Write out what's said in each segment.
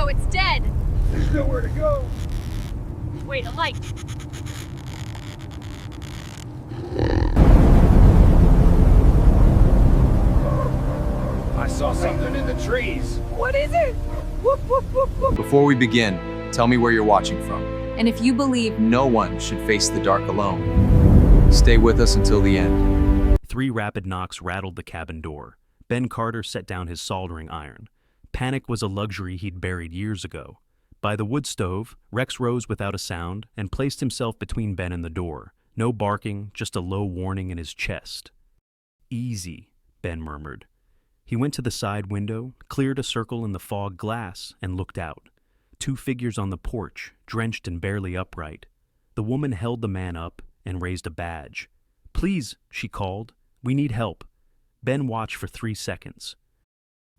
go, it's dead! There's nowhere to go! Wait, a light! I saw something in the trees! What is it? Whoop, whoop, whoop, whoop. Before we begin, tell me where you're watching from. And if you believe No one should face the dark alone. Stay with us until the end. 3 rapid knocks rattled the cabin door. Ben Carter set down his soldering iron. Panic was a luxury he'd buried years ago. By the wood stove, Rex rose without a sound and placed himself between Ben and the door. No barking, just a low warning in his chest. "Easy," Ben murmured. He went to the side window, cleared a circle in the fog glass, and looked out. 2 figures on the porch, drenched and barely upright. The woman held the man up and raised a badge. "Please," she called. "We need help." Ben watched for 3 seconds.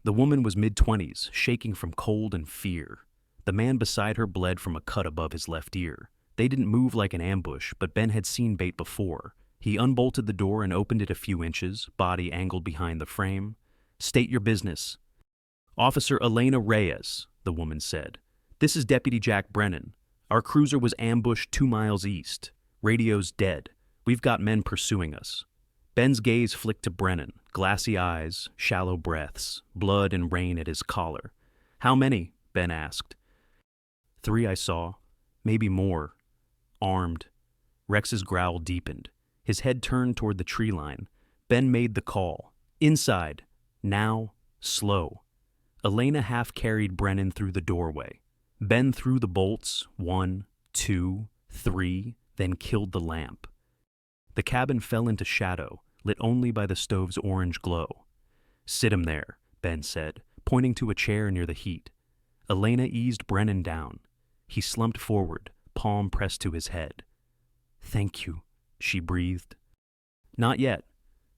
The woman was mid-20s, shaking from cold and fear. The man beside her bled from a cut above his left ear. They didn't move like an ambush, but Ben had seen bait before. He unbolted the door and opened it a few inches, body angled behind the frame. "State your business." "Officer Elena Reyes," the woman said. "This is Deputy Jack Brennan. Our cruiser was ambushed 2 miles east. Radio's dead. We've got men pursuing us." Ben's gaze flicked to Brennan, glassy eyes, shallow breaths, blood and rain at his collar. "How many?" Ben asked. 3 I saw. Maybe more. Armed. Rex's growl deepened. His head turned toward the tree line. Ben made the call. "Inside. Now. Slow." Elena half-carried Brennan through the doorway. Ben threw the bolts, 1, 2, 3, then killed the lamp. The cabin fell into shadow, lit only by the stove's orange glow. "Sit him there," Ben said, pointing to a chair near the heat. Elena eased Brennan down. He slumped forward, palm pressed to his head. "Thank you," she breathed. "Not yet."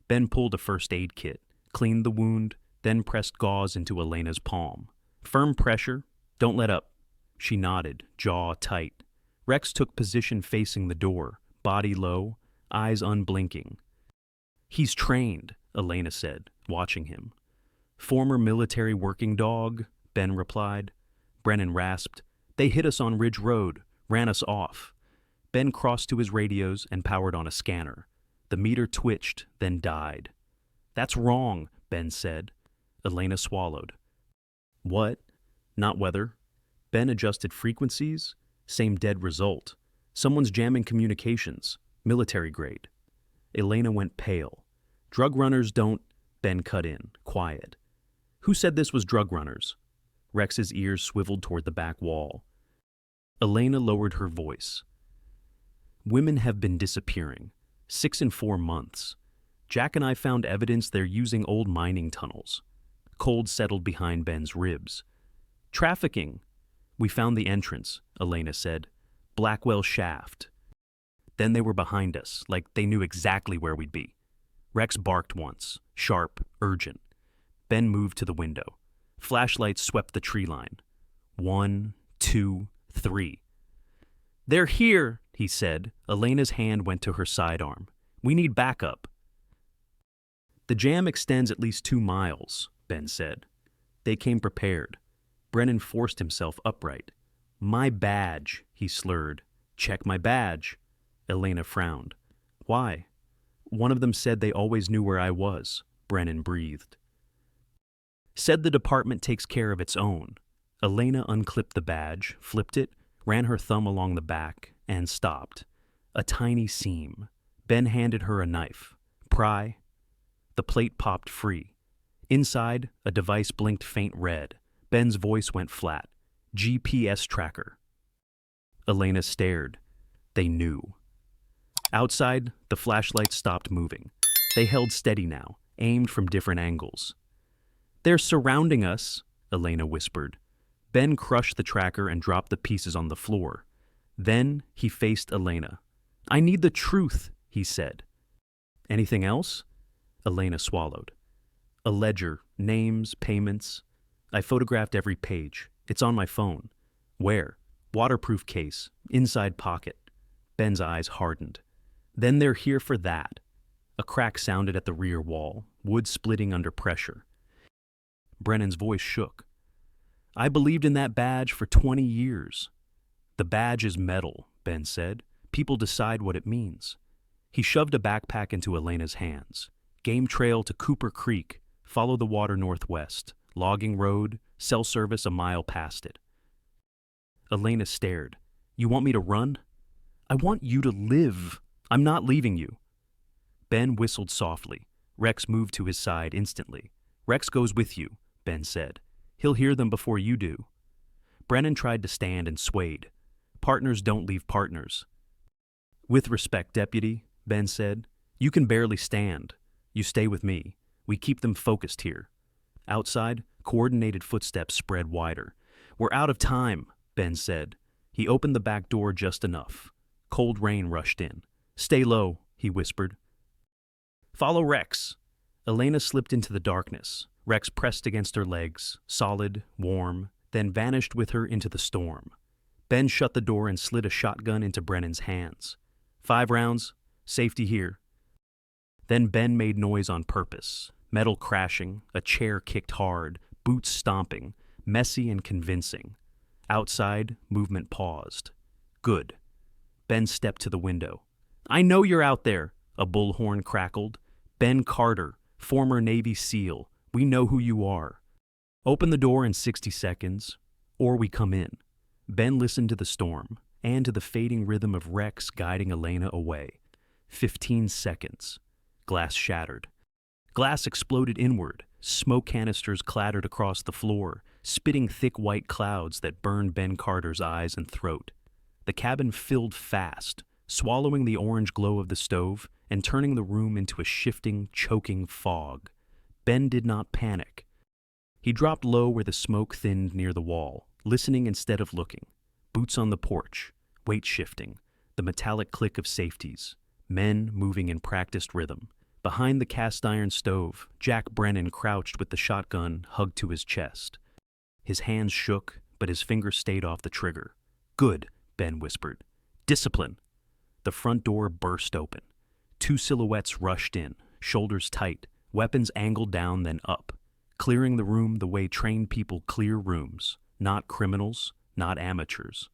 Ben pulled a first aid kit, cleaned the wound, then pressed gauze into Elena's palm. "Firm pressure. Don't let up." She nodded, jaw tight. Rex took position facing the door, body low, eyes unblinking. "He's trained," Elena said, watching him. "Former military working dog," Ben replied. Brennan rasped. "They hit us on Ridge Road, ran us off." Ben crossed to his radios and powered on a scanner. The meter twitched, then died. "That's wrong," Ben said. Elena swallowed. "What?" "Not weather." Ben adjusted frequencies. Same dead result. "Someone's jamming communications. Military grade." Elena went pale. "Drug runners don't—" Ben cut in, quiet. "Who said this was drug runners?" Rex's ears swiveled toward the back wall. Elena lowered her voice. "Women have been disappearing. 6 and 4 months. Jack and I found evidence they're using old mining tunnels." Cold settled behind Ben's ribs. "Trafficking." "We found the entrance," Elena said. "Blackwell Shaft." Then they were behind us, like they knew exactly where we'd be. Rex barked once, sharp, urgent. Ben moved to the window. Flashlights swept the tree line. 1, 2, 3. "They're here," he said. Elena's hand went to her sidearm. "We need backup." "The jam extends at least 2 miles, Ben said. They came prepared. Brennan forced himself upright. "My badge," he slurred. "Check my badge." Elena frowned. "Why?" "One of them said they always knew where I was," Brennan breathed. "Said the department takes care of its own." Elena unclipped the badge, flipped it, ran her thumb along the back, and stopped. A tiny seam. Ben handed her a knife. "Pry." The plate popped free. Inside, a device blinked faint red. Ben's voice went flat. "GPS tracker." Elena stared. They knew. Outside, the flashlights stopped moving. They held steady now, aimed from different angles. "They're surrounding us," Elena whispered. Ben crushed the tracker and dropped the pieces on the floor. Then he faced Elena. "I need the truth," he said. "Anything else?" Elena swallowed. "A ledger, names, payments. I photographed every page. It's on my phone." "Where?" "Waterproof case, inside pocket." Ben's eyes hardened. "Then they're here for that." A crack sounded at the rear wall, wood splitting under pressure. Brennan's voice shook. I believed in that badge for 20 years. The badge is metal, Ben said. People decide what it means. He shoved a backpack into Elena's hands. Game trail to Cooper Creek. Follow the water northwest. Logging road, cell service a mile past it. Elena stared. You want me to run? I want you to live. I'm not leaving you. Ben whistled softly. Rex moved to his side instantly. Rex goes with you, Ben said. He'll hear them before you do. Brennan tried to stand and swayed. Partners don't leave partners. With respect, Deputy, Ben said. You can barely stand. You stay with me. We keep them focused here. Outside, coordinated footsteps spread wider. We're out of time, Ben said. He opened the back door just enough. Cold rain rushed in. Stay low, he whispered. Follow Rex. Elena slipped into the darkness. Rex pressed against her legs, solid, warm, then vanished with her into the storm. Ben shut the door and slid a shotgun into Brennan's hands. 5 rounds, safety here. Then Ben made noise on purpose. Metal crashing, a chair kicked hard, boots stomping, messy and convincing. Outside, movement paused. Good. Ben stepped to the window. I know you're out there, a bullhorn crackled. Ben Carter, former Navy SEAL. We know who you are. Open the door in 60 seconds, or we come in. Ben listened to the storm and to the fading rhythm of Rex guiding Elena away. 15 seconds. Glass shattered. Glass exploded inward. Smoke canisters clattered across the floor, spitting thick white clouds that burned Ben Carter's eyes and throat. The cabin filled fast, swallowing the orange glow of the stove and turning the room into a shifting, choking fog. Ben did not panic. He dropped low where the smoke thinned near the wall, listening instead of looking. Boots on the porch, weight shifting, the metallic click of safeties, men moving in practiced rhythm. Behind the cast-iron stove, Jack Brennan crouched with the shotgun hugged to his chest. His hands shook, but his fingers stayed off the trigger. Good, Ben whispered. Discipline. The front door burst open. 2 silhouettes rushed in, shoulders tight, weapons angled down then up, clearing the room the way trained people clear rooms, not criminals, not amateurs.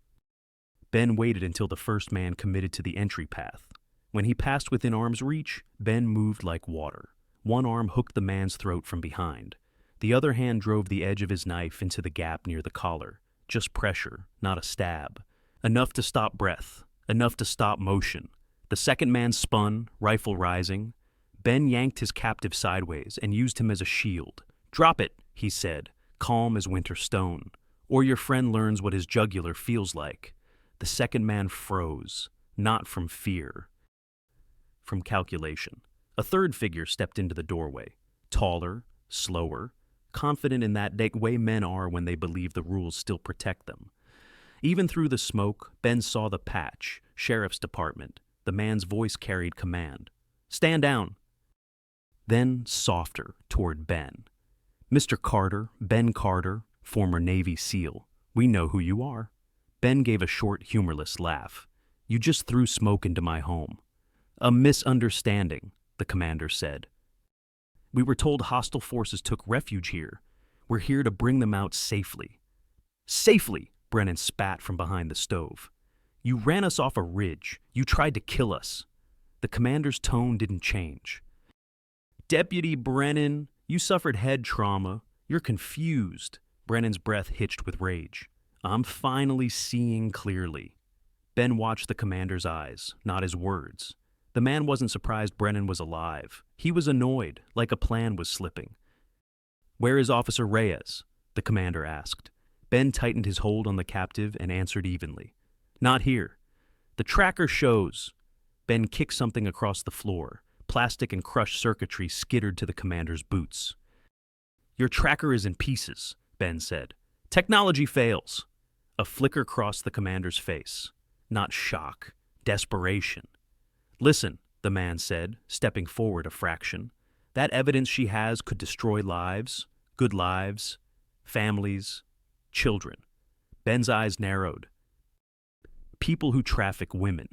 Ben waited until the first man committed to the entry path. When he passed within arm's reach, Ben moved like water. One arm hooked the man's throat from behind. The other hand drove the edge of his knife into the gap near the collar. Just pressure, not a stab. Enough to stop breath, enough to stop motion. The second man spun, rifle rising. Ben yanked his captive sideways and used him as a shield. Drop it, he said, calm as winter stone, or your friend learns what his jugular feels like. The second man froze, not from fear, from calculation. A third figure stepped into the doorway, taller, slower, confident in that way men are when they believe the rules still protect them. Even through the smoke, Ben saw the patch, sheriff's department. The man's voice carried command. Stand down. Then softer toward Ben. Mr. Carter, Ben Carter, former Navy SEAL. We know who you are. Ben gave a short, humorless laugh. You just threw smoke into my home. A misunderstanding, the commander said. We were told hostile forces took refuge here. We're here to bring them out safely. Safely, Brennan spat from behind the stove. You ran us off a ridge. You tried to kill us. The commander's tone didn't change. Deputy Brennan, you suffered head trauma. You're confused. Brennan's breath hitched with rage. I'm finally seeing clearly. Ben watched the commander's eyes, not his words. The man wasn't surprised Brennan was alive. He was annoyed, like a plan was slipping. Where is Officer Reyes? The commander asked. Ben tightened his hold on the captive and answered evenly. Not here. The tracker shows. Ben kicked something across the floor. Plastic and crushed circuitry skittered to the commander's boots. Your tracker is in pieces, Ben said. Technology fails. A flicker crossed the commander's face. Not shock, desperation. Listen, the man said, stepping forward a fraction. That evidence she has could destroy lives, good lives, families, children. Ben's eyes narrowed. People who traffic women.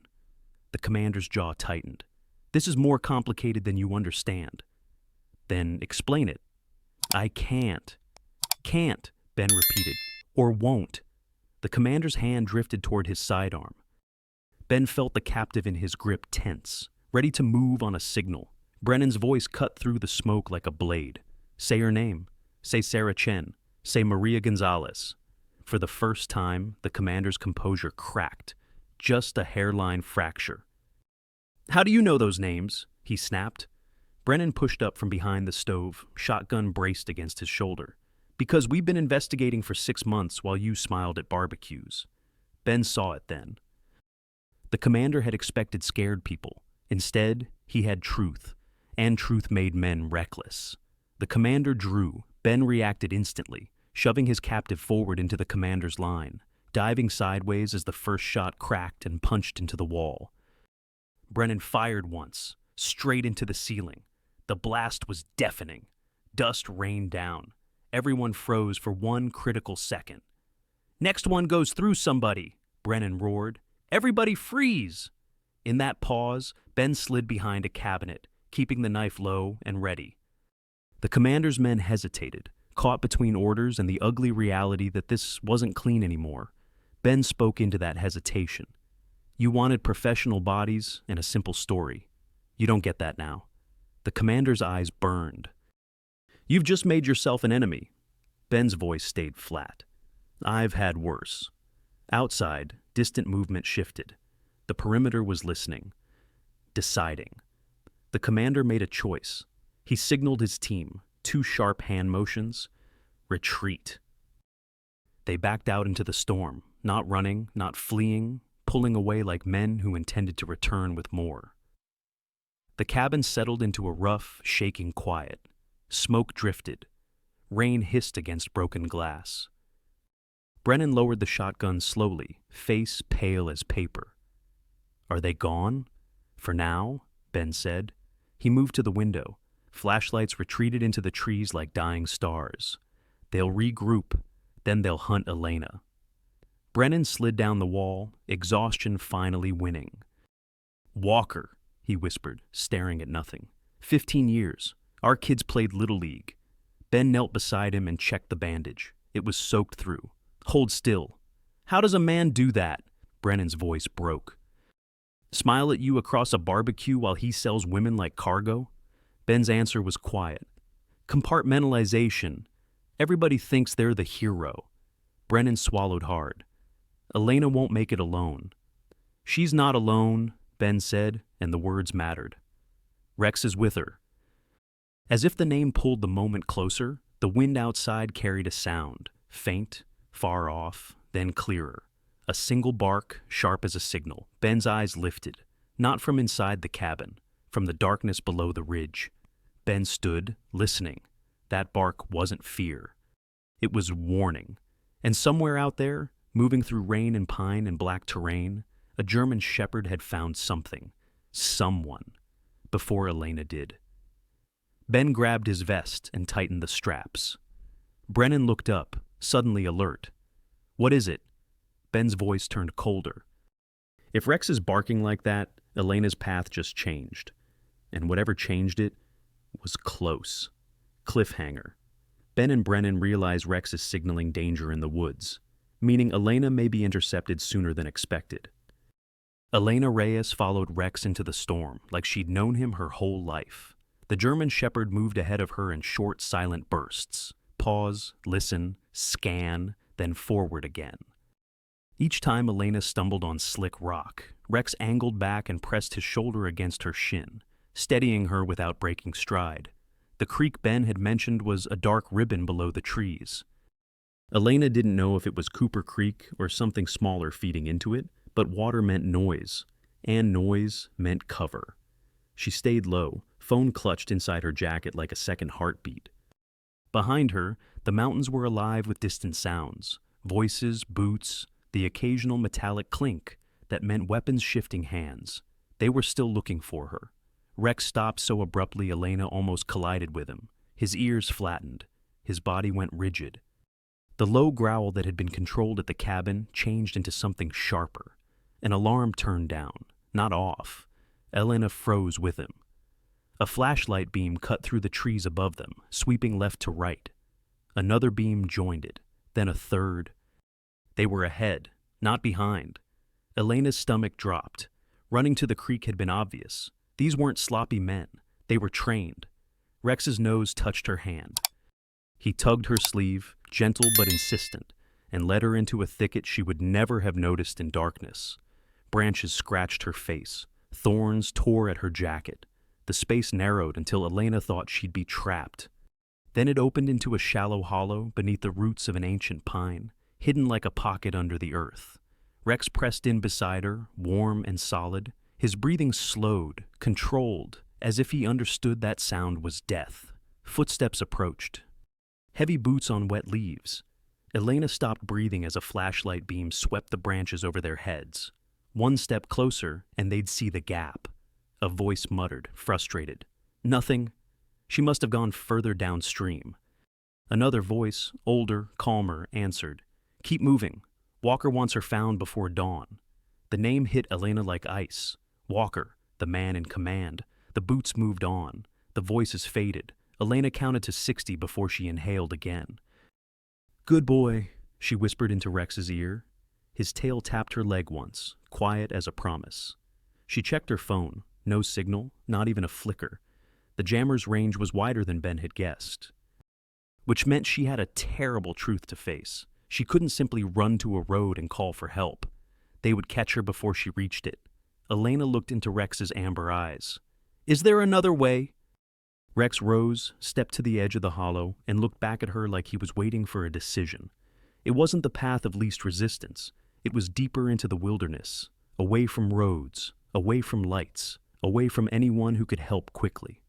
The commander's jaw tightened. This is more complicated than you understand. Then explain it. I can't. Can't, Ben repeated. Or won't. The commander's hand drifted toward his sidearm. Ben felt the captive in his grip tense, ready to move on a signal. Brennan's voice cut through the smoke like a blade. Say her name. Say Sarah Chen. Say Maria Gonzalez. For the first time, the commander's composure cracked. Just a hairline fracture. How do you know those names? He snapped. Brennan pushed up from behind the stove, shotgun braced against his shoulder. Because we've been investigating for 6 months while you smiled at barbecues. Ben saw it then. The commander had expected scared people. Instead, he had truth, and truth made men reckless. The commander drew. Ben reacted instantly, shoving his captive forward into the commander's line, diving sideways as the first shot cracked and punched into the wall. Brennan fired once, straight into the ceiling. The blast was deafening. Dust rained down. Everyone froze for one critical second. Next one goes through somebody, Brennan roared. Everybody freeze! In that pause, Ben slid behind a cabinet, keeping the knife low and ready. The commander's men hesitated, caught between orders and the ugly reality that this wasn't clean anymore. Ben spoke into that hesitation. You wanted professional bodies and a simple story. You don't get that now. The commander's eyes burned. You've just made yourself an enemy. Ben's voice stayed flat. I've had worse. Outside, distant movement shifted. The perimeter was listening, deciding. The commander made a choice. He signaled his team, 2 sharp hand motions. Retreat. They backed out into the storm, not running, not fleeing, pulling away like men who intended to return with more. The cabin settled into a rough, shaking quiet. Smoke drifted. Rain hissed against broken glass. Brennan lowered the shotgun slowly, face pale as paper. Are they gone? For now, Ben said. He moved to the window. Flashlights retreated into the trees like dying stars. They'll regroup, then they'll hunt Elena. Brennan slid down the wall, exhaustion finally winning. Walker, he whispered, staring at nothing. 15 years. Our kids played Little League. Ben knelt beside him and checked the bandage. It was soaked through. Hold still. How does a man do that? Brennan's voice broke. Smile at you across a barbecue while he sells women like cargo? Ben's answer was quiet. Compartmentalization. Everybody thinks they're the hero. Brennan swallowed hard. Elena won't make it alone. She's not alone, Ben said, and the words mattered. Rex is with her. As if the name pulled the moment closer, the wind outside carried a sound, faint, far off, then clearer. A single bark, sharp as a signal. Ben's eyes lifted, not from inside the cabin, from the darkness below the ridge. Ben stood, listening. That bark wasn't fear. It was warning. And somewhere out there, moving through rain and pine and black terrain, a German shepherd had found something, someone, before Elena did. Ben grabbed his vest and tightened the straps. Brennan looked up, suddenly alert. What is it? Ben's voice turned colder. If Rex is barking like that, Elena's path just changed. And whatever changed it was close. Cliffhanger. Ben and Brennan realize Rex is signaling danger in the woods, meaning Elena may be intercepted sooner than expected. Elena Reyes followed Rex into the storm like she'd known him her whole life. The German shepherd moved ahead of her in short, silent bursts. Pause, listen, scan, then forward again. Each time Elena stumbled on slick rock, Rex angled back and pressed his shoulder against her shin, steadying her without breaking stride. The creek Ben had mentioned was a dark ribbon below the trees. Elena didn't know if it was Cooper Creek or something smaller feeding into it, but water meant noise, and noise meant cover. She stayed low, phone clutched inside her jacket like a second heartbeat. Behind her, the mountains were alive with distant sounds, voices, boots, the occasional metallic clink that meant weapons shifting hands. They were still looking for her. Rex stopped so abruptly Elena almost collided with him. His ears flattened. His body went rigid. The low growl that had been controlled at the cabin changed into something sharper. An alarm turned down, not off. Elena froze with him. A flashlight beam cut through the trees above them, sweeping left to right. Another beam joined it, then a third. They were ahead, not behind. Elena's stomach dropped. Running to the creek had been obvious. These weren't sloppy men. They were trained. Rex's nose touched her hand. He tugged her sleeve, gentle but insistent, and led her into a thicket she would never have noticed in darkness. Branches scratched her face. Thorns tore at her jacket. The space narrowed until Elena thought she'd be trapped. Then it opened into a shallow hollow beneath the roots of an ancient pine, hidden like a pocket under the earth. Rex pressed in beside her, warm and solid. His breathing slowed, controlled, as if he understood that sound was death. Footsteps approached. Heavy boots on wet leaves. Elena stopped breathing as a flashlight beam swept the branches over their heads. One step closer, and they'd see the gap. A voice muttered, frustrated. Nothing. She must have gone further downstream. Another voice, older, calmer, answered. Keep moving. Walker wants her found before dawn. The name hit Elena like ice. Walker, the man in command. The boots moved on. The voices faded. Elena counted to 60 before she inhaled again. Good boy, she whispered into Rex's ear. His tail tapped her leg once, quiet as a promise. She checked her phone. No signal, not even a flicker. The jammer's range was wider than Ben had guessed. Which meant she had a terrible truth to face. She couldn't simply run to a road and call for help. They would catch her before she reached it. Elena looked into Rex's amber eyes. Is there another way? Rex rose, stepped to the edge of the hollow, and looked back at her like he was waiting for a decision. It wasn't the path of least resistance. It was deeper into the wilderness, away from roads, away from lights, away from anyone who could help quickly.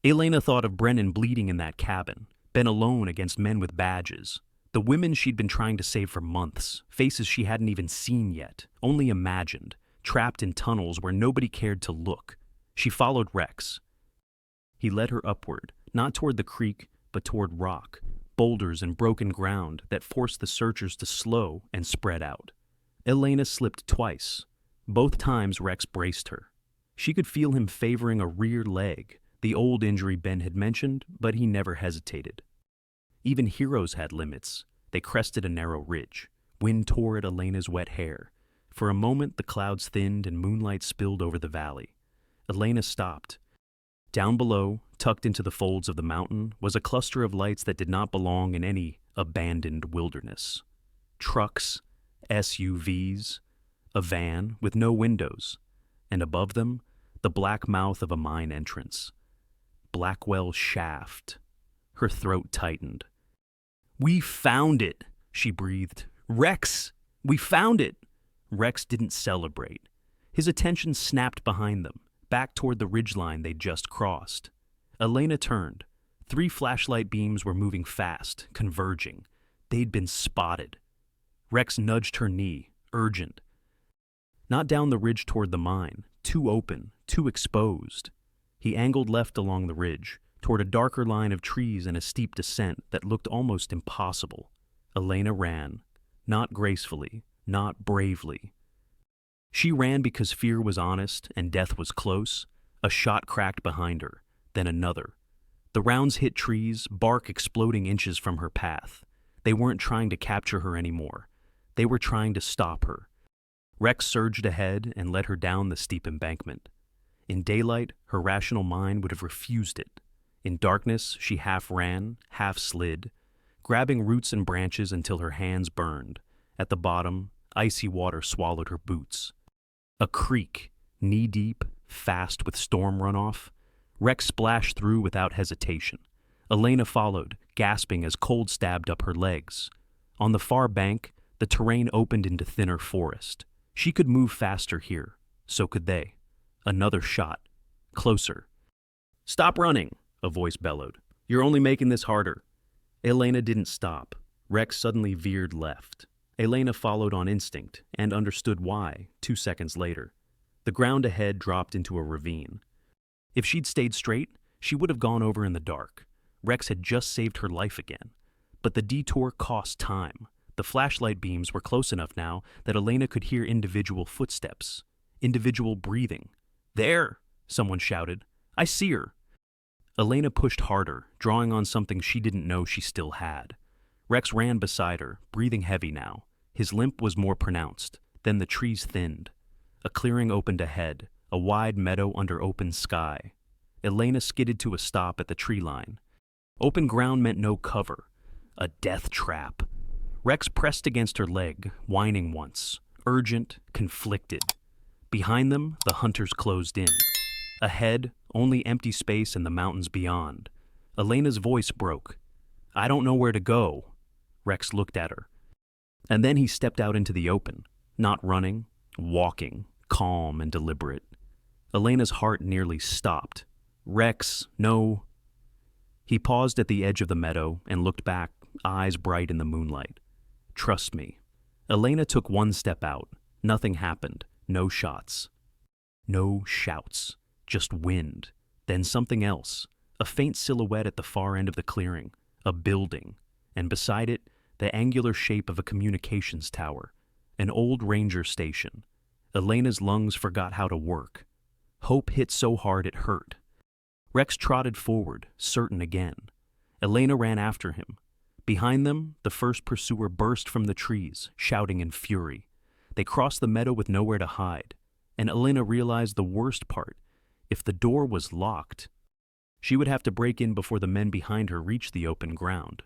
Elena thought of Brennan bleeding in that cabin, Ben alone against men with badges. The women she'd been trying to save for months, faces she hadn't even seen yet, only imagined, trapped in tunnels where nobody cared to look. She followed Rex. He led her upward, not toward the creek, but toward rock, boulders and broken ground that forced the searchers to slow and spread out. Elena slipped twice. Both times Rex braced her. She could feel him favoring a rear leg, the old injury Ben had mentioned, but he never hesitated. Even heroes had limits. They crested a narrow ridge. Wind tore at Elena's wet hair. For a moment, the clouds thinned and moonlight spilled over the valley. Elena stopped. Down below, tucked into the folds of the mountain, was a cluster of lights that did not belong in any abandoned wilderness. Trucks, SUVs, a van with no windows, and above them, the black mouth of a mine entrance. Blackwell Shaft. Her throat tightened. We found it, she breathed. Rex, we found it. Rex didn't celebrate. His attention snapped behind them, back toward the ridgeline they'd just crossed. Elena turned. 3 flashlight beams were moving fast, converging. They'd been spotted. Rex nudged her knee, urgent. Not down the ridge toward the mine, too open, too exposed. He angled left along the ridge, toward a darker line of trees and a steep descent that looked almost impossible. Elena ran, not gracefully, not bravely. She ran because fear was honest and death was close. A shot cracked behind her, then another. The rounds hit trees, bark exploding inches from her path. They weren't trying to capture her anymore. They were trying to stop her. Rex surged ahead and led her down the steep embankment. In daylight, her rational mind would have refused it. In darkness, she half ran, half slid, grabbing roots and branches until her hands burned. At the bottom, icy water swallowed her boots. A creek, knee-deep, fast with storm runoff. Rex splashed through without hesitation. Elena followed, gasping as cold stabbed up her legs. On the far bank, the terrain opened into thinner forest. She could move faster here. So could they. Another shot. Closer. Stop running, a voice bellowed. You're only making this harder. Elena didn't stop. Rex suddenly veered left. Elena followed on instinct and understood why 2 seconds later. The ground ahead dropped into a ravine. If she'd stayed straight, she would have gone over in the dark. Rex had just saved her life again. But the detour cost time. The flashlight beams were close enough now that Elena could hear individual footsteps, individual breathing. There, someone shouted. I see her. Elena pushed harder, drawing on something she didn't know she still had. Rex ran beside her, breathing heavy now. His limp was more pronounced. Then the trees thinned. A clearing opened ahead, a wide meadow under open sky. Elena skidded to a stop at the tree line. Open ground meant no cover. A death trap. Rex pressed against her leg, whining once, urgent, conflicted. Behind them, the hunters closed in. Ahead, only empty space and the mountains beyond. Elena's voice broke. "I don't know where to go." Rex looked at her. And then he stepped out into the open, not running, walking, calm and deliberate. Elena's heart nearly stopped. "Rex, no." He paused at the edge of the meadow and looked back, eyes bright in the moonlight. "Trust me." Elena took one step out. Nothing happened. No shots. No shouts. Just wind. Then something else. A faint silhouette at the far end of the clearing. A building. And beside it, the angular shape of a communications tower. An old ranger station. Elena's lungs forgot how to work. Hope hit so hard it hurt. Rex trotted forward, certain again. Elena ran after him. Behind them, the first pursuer burst from the trees, shouting in fury. They crossed the meadow with nowhere to hide, and Elena realized the worst part. If the door was locked, she would have to break in before the men behind her reached the open ground.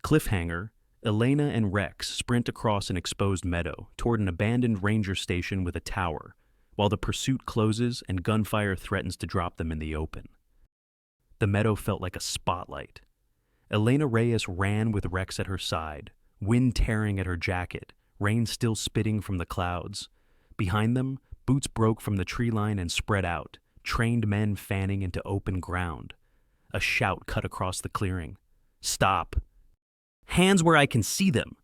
Cliffhanger, Elena and Rex sprint across an exposed meadow toward an abandoned ranger station with a tower, while the pursuit closes and gunfire threatens to drop them in the open. The meadow felt like a spotlight. Elena Reyes ran with Rex at her side, wind tearing at her jacket, rain still spitting from the clouds. Behind them, boots broke from the tree line and spread out, trained men fanning into open ground. A shout cut across the clearing. "Stop! Hands where I can see them!"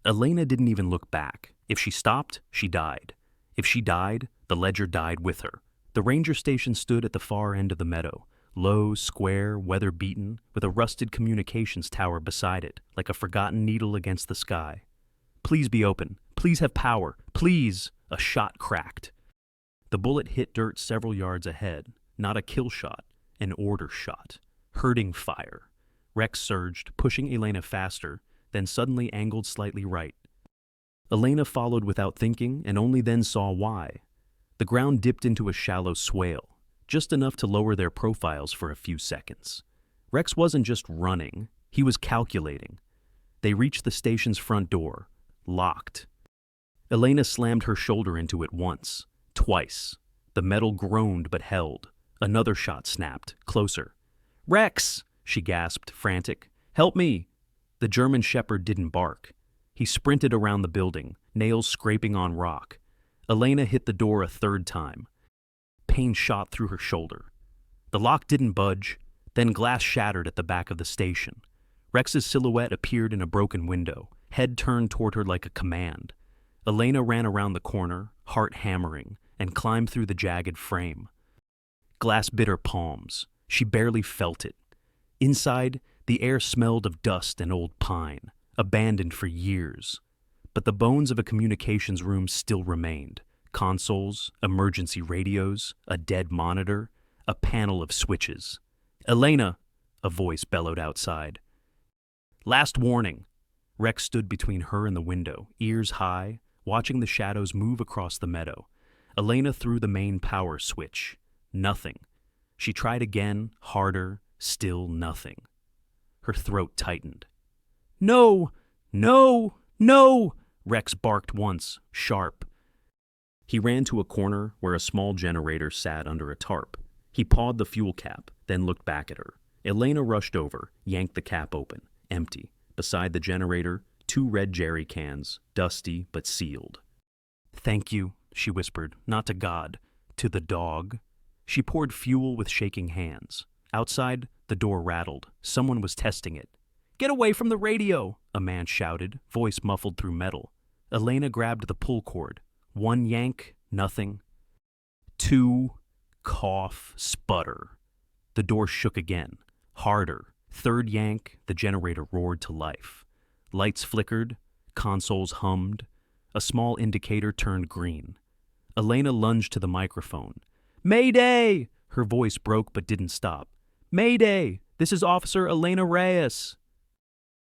Elena didn't even look back. If she stopped, she died. If she died, the ledger died with her. The ranger station stood at the far end of the meadow, low, square, weather-beaten, with a rusted communications tower beside it, like a forgotten needle against the sky. "Please be open. Please have power. Please!" A shot cracked. The bullet hit dirt several yards ahead. Not a kill shot, an order shot. Hurting fire. Rex surged, pushing Elena faster, then suddenly angled slightly right. Elena followed without thinking and only then saw why. The ground dipped into a shallow swale, just enough to lower their profiles for a few seconds. Rex wasn't just running, he was calculating. They reached the station's front door, locked. Elena slammed her shoulder into it once, twice. The metal groaned but held. Another shot snapped, closer. "Rex!" she gasped, frantic. "Help me!" The German shepherd didn't bark. He sprinted around the building, nails scraping on rock. Elena hit the door a third time. Pain shot through her shoulder. The lock didn't budge, then glass shattered at the back of the station. Rex's silhouette appeared in a broken window, head turned toward her like a command. Elena ran around the corner, heart hammering, and climbed through the jagged frame. Glass bit her palms. She barely felt it. Inside, the air smelled of dust and old pine, abandoned for years. But the bones of a communications room still remained. Consoles, emergency radios, a dead monitor, a panel of switches. "Elena!" a voice bellowed outside. "Last warning." Rex stood between her and the window, ears high, watching the shadows move across the meadow. Elena threw the main power switch. Nothing. She tried again, harder, still nothing. Her throat tightened. "No! No! No!" Rex barked once, sharp. He ran to a corner where a small generator sat under a tarp. He pawed the fuel cap, then looked back at her. Elena rushed over, yanked the cap open, empty. Beside the generator, 2 red jerry cans, dusty but sealed. "Thank you," she whispered, not to God, to the dog. She poured fuel with shaking hands. Outside, the door rattled. Someone was testing it. "Get away from the radio!" a man shouted, voice muffled through metal. Elena grabbed the pull cord. 1 yank, nothing. 2, cough, sputter. The door shook again, harder. 3rd yank, the generator roared to life. Lights flickered, consoles hummed. A small indicator turned green. Elena lunged to the microphone. "Mayday!" Her voice broke but didn't stop. "Mayday! This is Officer Elena Reyes."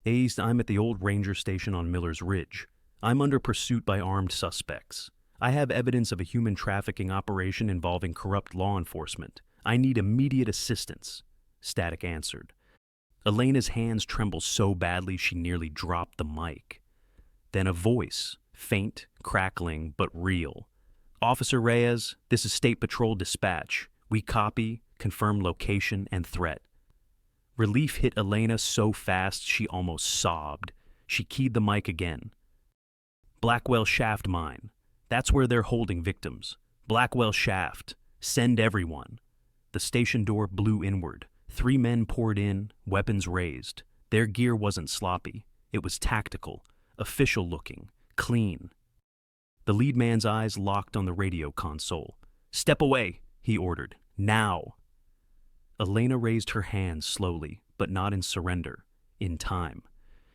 "I'm at the old ranger station on Miller's Ridge. I'm under pursuit by armed suspects. I have evidence of a human trafficking operation involving corrupt law enforcement. I need immediate assistance, Static answered. Elena's hands trembled so badly she nearly dropped the mic. Then a voice, faint, crackling, but real. Officer Reyes, this is State Patrol Dispatch. We copy, confirm location, and threat. Relief hit Elena so fast she almost sobbed. She keyed the mic again. Blackwell Shaft mine. That's where they're holding victims. Blackwell Shaft. Send everyone. The station door blew inward. 3 men poured in, weapons raised. Their gear wasn't sloppy. It was tactical, official-looking, clean. The lead man's eyes locked on the radio console. Step away, he ordered. Now. Elena raised her hands slowly, but not in surrender, in time.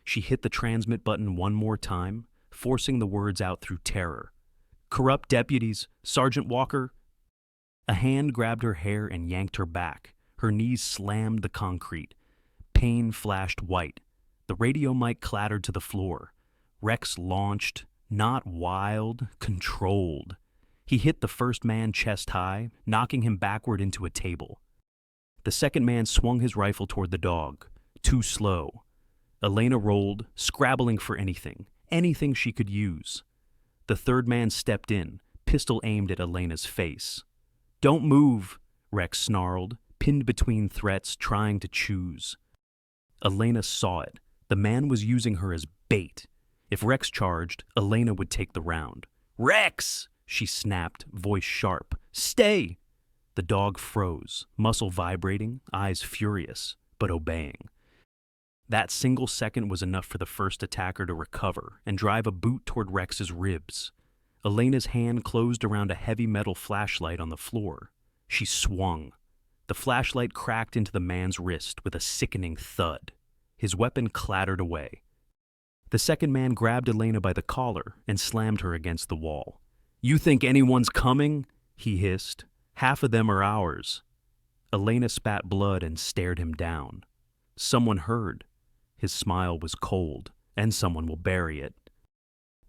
She hit the transmit button one more time, forcing the words out through terror. Corrupt deputies, Sergeant Walker. A hand grabbed her hair and yanked her back. Her knees slammed the concrete. Pain flashed white. The radio mic clattered to the floor. Rex launched, not wild, controlled. He hit the first man chest high, knocking him backward into a table. The second man swung his rifle toward the dog. Too slow. Elena rolled, scrabbling for anything she could use. The third man stepped in, pistol aimed at Elena's face. Don't move, Rex snarled, pinned between threats, trying to choose. Elena saw it. The man was using her as bait. If Rex charged, Elena would take the round. Rex! She snapped, voice sharp. Stay! The dog froze, muscle vibrating, eyes furious, but obeying. That single second was enough for the first attacker to recover and drive a boot toward Rex's ribs. Elena's hand closed around a heavy metal flashlight on the floor. She swung. The flashlight cracked into the man's wrist with a sickening thud. His weapon clattered away. The second man grabbed Elena by the collar and slammed her against the wall. You think anyone's coming? He hissed. Half of them are ours. Elena spat blood and stared him down. Someone heard. His smile was cold, and someone will bury it.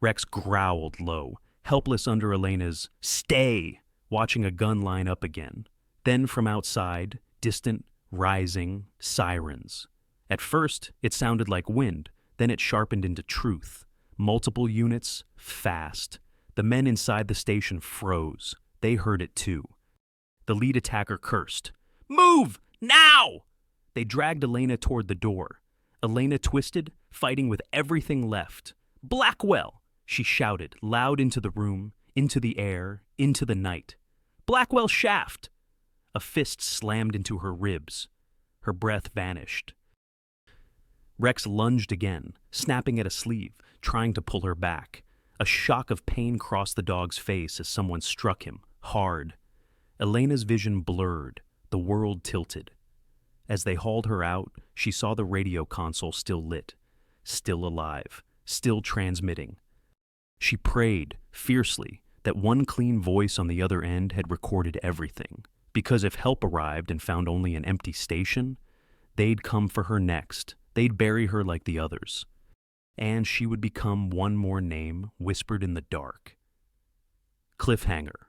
Rex growled low, helpless under Elena's "Stay!" watching a gun line up again. Then from outside, distant, rising, sirens. At first, it sounded like wind, then it sharpened into truth. Multiple units, fast. The men inside the station froze. They heard it too. The lead attacker cursed. Move! Now! They dragged Elena toward the door. Elena twisted, fighting with everything left. Blackwell! She shouted, loud into the room, into the air, into the night. Blackwell Shaft! A fist slammed into her ribs. Her breath vanished. Rex lunged again, snapping at a sleeve, trying to pull her back. A shock of pain crossed the dog's face as someone struck him, hard. Elena's vision blurred, the world tilted. As they hauled her out, she saw the radio console still lit, still alive, still transmitting. She prayed, fiercely, that one clean voice on the other end had recorded everything, because if help arrived and found only an empty station, they'd come for her next. They'd bury her like the others. And she would become one more name whispered in the dark. Cliffhanger.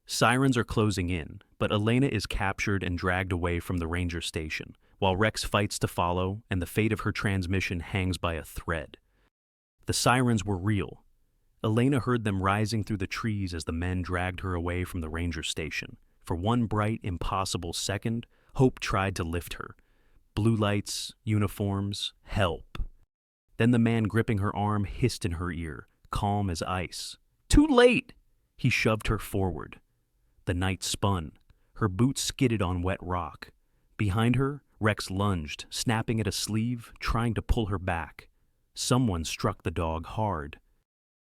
Sirens are closing in, but Elena is captured and dragged away from the ranger station, while Rex fights to follow and the fate of her transmission hangs by a thread. The sirens were real. Elena heard them rising through the trees as the men dragged her away from the ranger station. For one bright, impossible second, hope tried to lift her. Blue lights, uniforms, help. Then the man gripping her arm hissed in her ear, calm as ice. Too late! He shoved her forward. The night spun. Her boots skidded on wet rock. Behind her, Rex lunged, snapping at a sleeve, trying to pull her back. Someone struck the dog hard.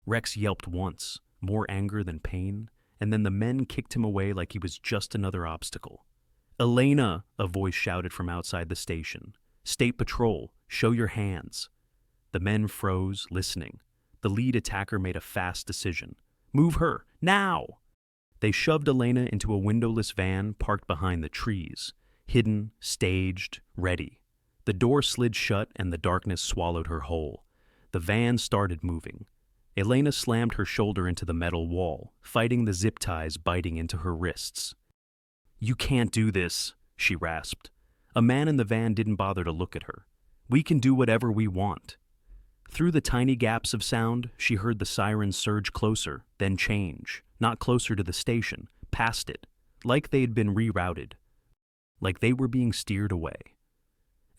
Rex yelped once, more anger than pain, and then the men kicked him away like he was just another obstacle. Elena, a voice shouted from outside the station. State Patrol, show your hands. The men froze, listening. The lead attacker made a fast decision. Move her, now! They shoved Elena into a windowless van parked behind the trees, hidden, staged, ready. The door slid shut and the darkness swallowed her whole. The van started moving. Elena slammed her shoulder into the metal wall, fighting the zip ties biting into her wrists. "You can't do this," she rasped. A man in the van didn't bother to look at her. "We can do whatever we want." Through the tiny gaps of sound, she heard the sirens surge closer, then change, not closer to the station, past it, like they'd been rerouted, like they were being steered away.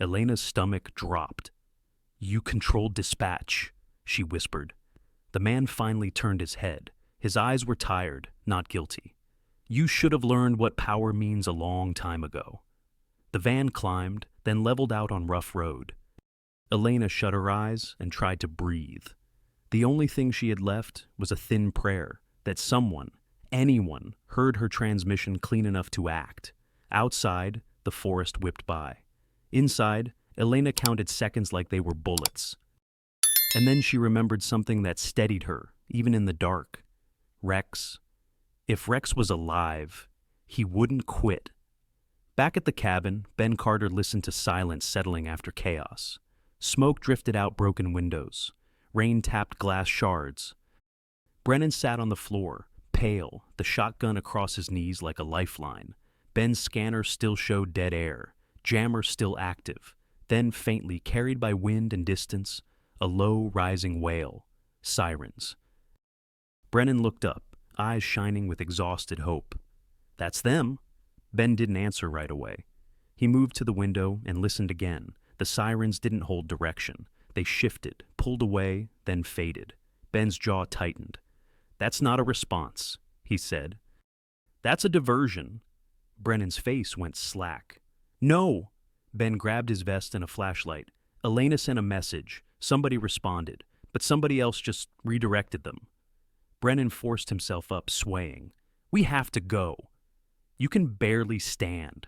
Elena's stomach dropped. "You control dispatch," she whispered. The man finally turned his head. His eyes were tired, not guilty. "You should have learned what power means a long time ago." The van climbed, then leveled out on rough road. Elena shut her eyes and tried to breathe. The only thing she had left was a thin prayer that someone, anyone, heard her transmission clean enough to act. Outside, the forest whipped by. Inside, Elena counted seconds like they were bullets. And then she remembered something that steadied her, even in the dark. Rex. If Rex was alive, he wouldn't quit. Back at the cabin, Ben Carter listened to silence settling after chaos. Smoke drifted out broken windows. Rain tapped glass shards. Brennan sat on the floor, pale, the shotgun across his knees like a lifeline. Ben's scanner still showed dead air, jammer still active. Then, faintly, carried by wind and distance, a low, rising wail. Sirens. Brennan looked up, eyes shining with exhausted hope. "That's them." Ben didn't answer right away. He moved to the window and listened again. The sirens didn't hold direction. They shifted, pulled away, then faded. Ben's jaw tightened. "That's not a response," he said. "That's a diversion." Brennan's face went slack. "No!" Ben grabbed his vest and a flashlight. Elena sent a message. Somebody responded, but somebody else just redirected them. Brennan forced himself up, swaying. "We have to go." "You can barely stand."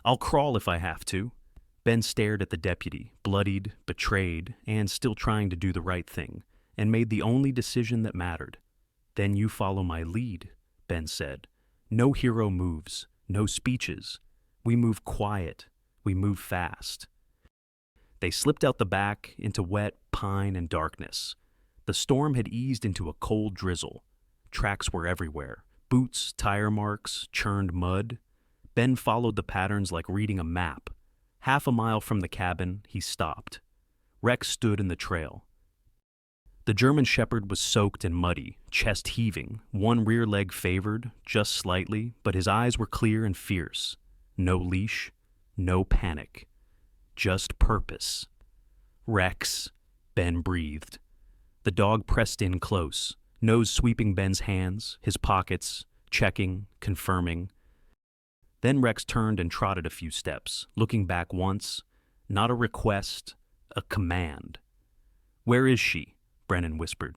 "I'll crawl if I have to." Ben stared at the deputy, bloodied, betrayed, and still trying to do the right thing, and made the only decision that mattered. "Then you follow my lead," Ben said. "No hero moves, no speeches. We move quiet, we move fast." They slipped out the back into wet pine and darkness. The storm had eased into a cold drizzle. Tracks were everywhere. Boots, tire marks, churned mud. Ben followed the patterns like reading a map. Half a mile from the cabin, he stopped. Rex stood in the trail. The German Shepherd was soaked and muddy, chest heaving, one rear leg favored, just slightly, but his eyes were clear and fierce. No leash, no panic. Just purpose. "Rex," Ben breathed. The dog pressed in close, nose sweeping Ben's hands, his pockets, checking, confirming. Then Rex turned and trotted a few steps, looking back once. Not a request, a command. "Where is she?" Brennan whispered.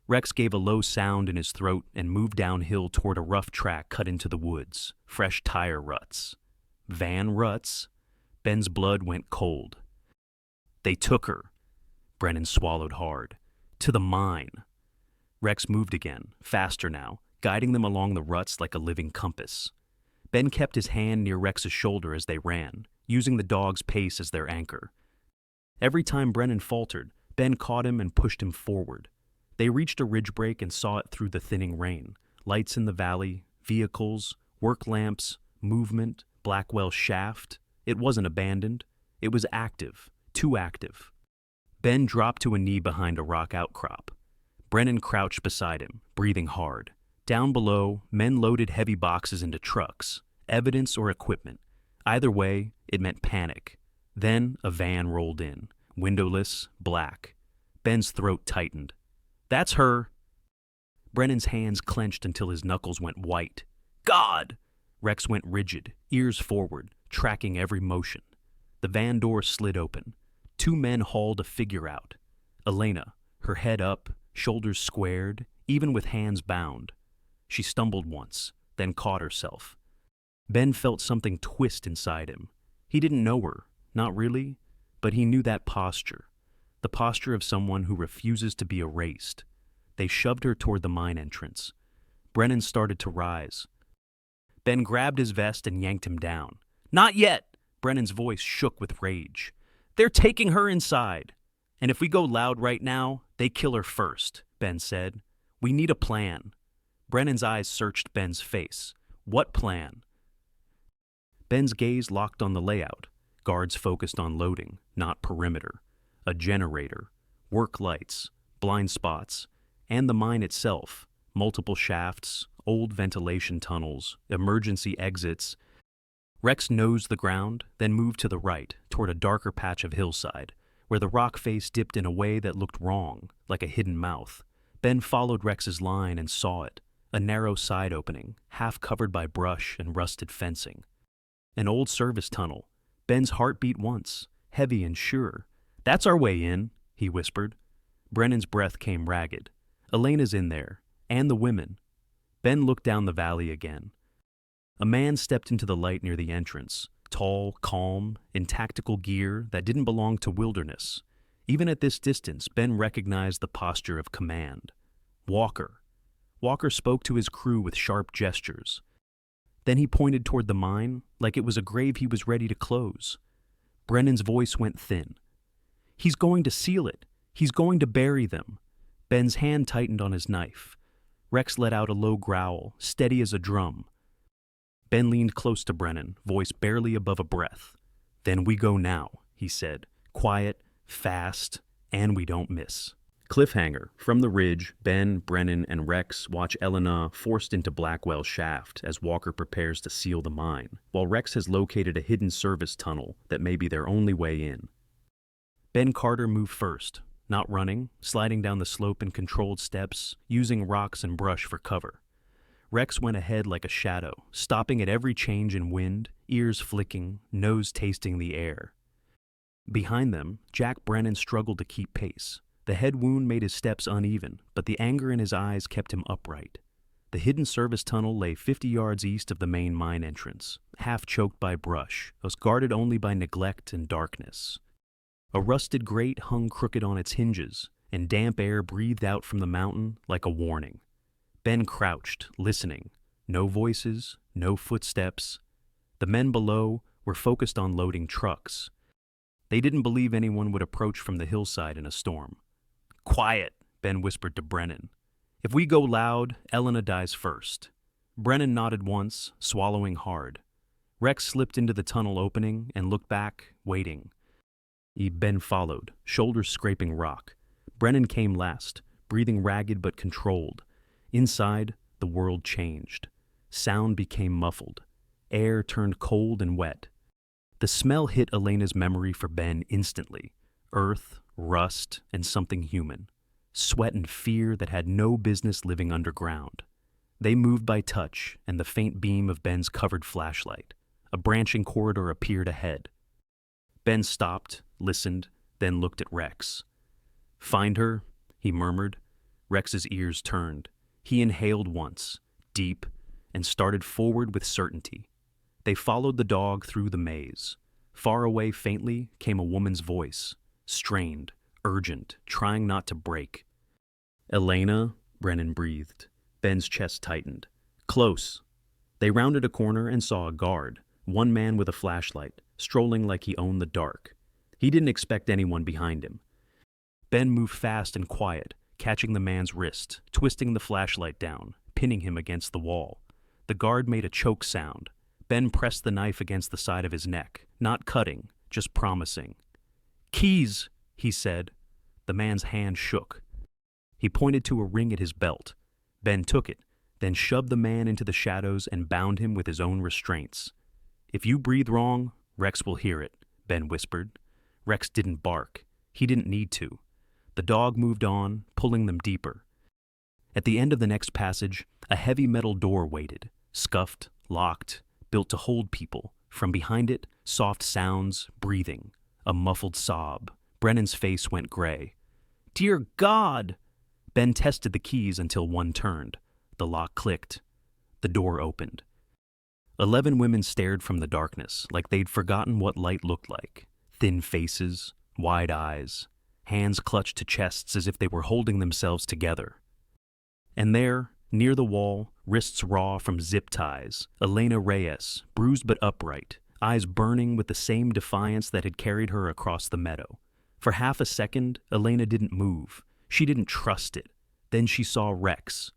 Rex gave a low sound in his throat and moved downhill toward a rough track cut into the woods, fresh tire ruts. Van ruts? Ben's blood went cold. "They took her." Brennan swallowed hard. "To the mine." Rex moved again, faster now, guiding them along the ruts like a living compass. Ben kept his hand near Rex's shoulder as they ran, using the dog's pace as their anchor. Every time Brennan faltered, Ben caught him and pushed him forward. They reached a ridge break and saw it through the thinning rain. Lights in the valley, vehicles, work lamps, movement, Blackwell shaft. It wasn't abandoned. It was active, too active. Ben dropped to a knee behind a rock outcrop. Brennan crouched beside him, breathing hard. Down below, men loaded heavy boxes into trucks, evidence or equipment. Either way, it meant panic. Then a van rolled in, windowless, black. Ben's throat tightened. "That's her." Brennan's hands clenched until his knuckles went white. "God!" Rex went rigid, ears forward, tracking every motion. The van door slid open. Two men hauled a figure out. Elena, her head up, shoulders squared, even with hands bound. She stumbled once, then caught herself. Ben felt something twist inside him. He didn't know her, not really, but he knew that posture. The posture of someone who refuses to be erased. They shoved her toward the mine entrance. Brennan started to rise. Ben grabbed his vest and yanked him down. "Not yet!" Brennan's voice shook with rage. "They're taking her inside." And if we go loud right now, they kill her first, Ben said. We need a plan. Brennan's eyes searched Ben's face. What plan? Ben's gaze locked on the layout. Guards focused on loading, not perimeter. A generator, work lights, blind spots, and the mine itself. Multiple shafts, old ventilation tunnels, emergency exits. Rex nosed the ground, then moved to the right, toward a darker patch of hillside, where the rock face dipped in a way that looked wrong, like a hidden mouth. Ben followed Rex's line and saw it, a narrow side opening, half covered by brush and rusted fencing. An old service tunnel. Ben's heart beat once, heavy and sure. That's our way in, he whispered. Brennan's breath came ragged. Elena's in there, and the women. Ben looked down the valley again. A man stepped into the light near the entrance, tall, calm, in tactical gear that didn't belong to wilderness. Even at this distance, Ben recognized the posture of command. Walker. Walker spoke to his crew with sharp gestures. Then he pointed toward the mine, like it was a grave he was ready to close. Brennan's voice went thin. He's going to seal it. He's going to bury them. Ben's hand tightened on his knife. Rex let out a low growl, steady as a drum. Ben leaned close to Brennan, voice barely above a breath. Then we go now, he said. Quiet, fast, and we don't miss. Cliffhanger. From the ridge, Ben, Brennan, and Rex watch Elena forced into Blackwell's shaft as Walker prepares to seal the mine, while Rex has located a hidden service tunnel that may be their only way in. Ben Carter moved first, not running, sliding down the slope in controlled steps, using rocks and brush for cover. Rex went ahead like a shadow, stopping at every change in wind, ears flicking, nose tasting the air. Behind them, Jack Brennan struggled to keep pace. The head wound made his steps uneven, but the anger in his eyes kept him upright. The hidden service tunnel lay 50 yards east of the main mine entrance, half choked by brush, was guarded only by neglect and darkness. A rusted grate hung crooked on its hinges, and damp air breathed out from the mountain like a warning. Ben crouched, listening. No voices, no footsteps. The men below were focused on loading trucks. They didn't believe anyone would approach from the hillside in a storm. Quiet, Ben whispered to Brennan. If we go loud, Elena dies first. Brennan nodded once, swallowing hard. Rex slipped into the tunnel opening and looked back, waiting. Ben followed, shoulders scraping rock. Brennan came last, breathing ragged but controlled. Inside, the world changed. Sound became muffled. Air turned cold and wet. The smell hit Elena's memory for Ben instantly. Earth, rust, and something human. Sweat and fear that had no business living underground. They moved by touch and the faint beam of Ben's covered flashlight. A branching corridor appeared ahead. Ben stopped, listened, then looked at Rex. Find her, he murmured. Rex's ears turned. He inhaled once, deep, and started forward with certainty. They followed the dog through the maze. Far away faintly came a woman's voice, strained, urgent, trying not to break. Elena, Brennan breathed. Ben's chest tightened. Close. They rounded a corner and saw a guard, one man with a flashlight, strolling like he owned the dark. He didn't expect anyone behind him. Ben moved fast and quiet, catching the man's wrist, twisting the flashlight down, pinning him against the wall. The guard made a choke sound. Ben pressed the knife against the side of his neck, not cutting, just promising. Keys, he said. The man's hand shook. He pointed to a ring at his belt. Ben took it, then shoved the man into the shadows and bound him with his own restraints. If you breathe wrong, Rex will hear it, Ben whispered. Rex didn't bark. He didn't need to. The dog moved on, pulling them deeper. At the end of the next passage, a heavy metal door waited, scuffed, locked, built to hold people. From behind it, soft sounds, breathing, a muffled sob. Brennan's face went gray. Dear God! Ben tested the keys until one turned. The lock clicked. The door opened. 11 women stared from the darkness, like they'd forgotten what light looked like. Thin faces, wide eyes, hands clutched to chests as if they were holding themselves together. And there, near the wall, wrists raw from zip ties, Elena Reyes, bruised but upright, eyes burning with the same defiance that had carried her across the meadow. For half a second, Elena didn't move. She didn't trust it. Then she saw Rex.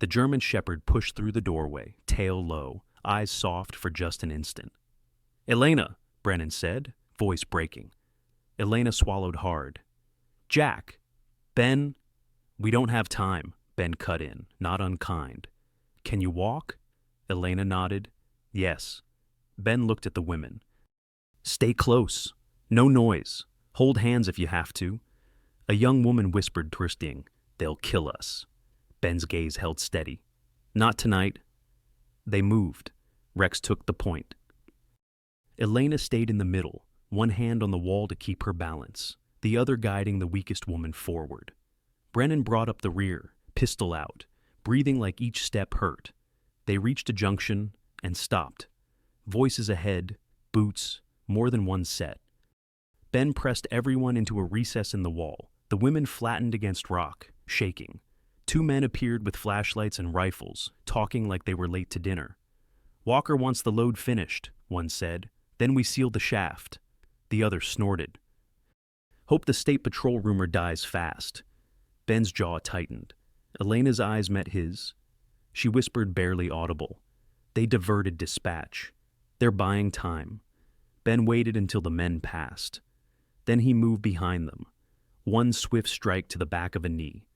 The German shepherd pushed through the doorway, tail low, eyes soft for just an instant. "Elena," Brennan said, voice breaking. Elena swallowed hard. "Jack." "Ben." "We don't have time," Ben cut in, not unkind. "Can you walk?" Elena nodded. "Yes." Ben looked at the women. "Stay close. No noise. Hold hands if you have to." A young woman whispered, twisting, "They'll kill us." Ben's gaze held steady. "Not tonight." They moved. Rex took the point. Elena stayed in the middle, one hand on the wall to keep her balance, the other guiding the weakest woman forward. Brennan brought up the rear, pistol out, breathing like each step hurt. They reached a junction and stopped. Voices ahead, boots, more than one set. Ben pressed everyone into a recess in the wall. The women flattened against rock, shaking. Two men appeared with flashlights and rifles, talking like they were late to dinner. "Walker wants the load finished," one said. "Then we seal the shaft." The other snorted. "Hope the state patrol rumor dies fast." Ben's jaw tightened. Elena's eyes met his. She whispered, barely audible. "They diverted dispatch. They're buying time." Ben waited until the men passed. Then he moved behind them. One swift strike to the back of a knee.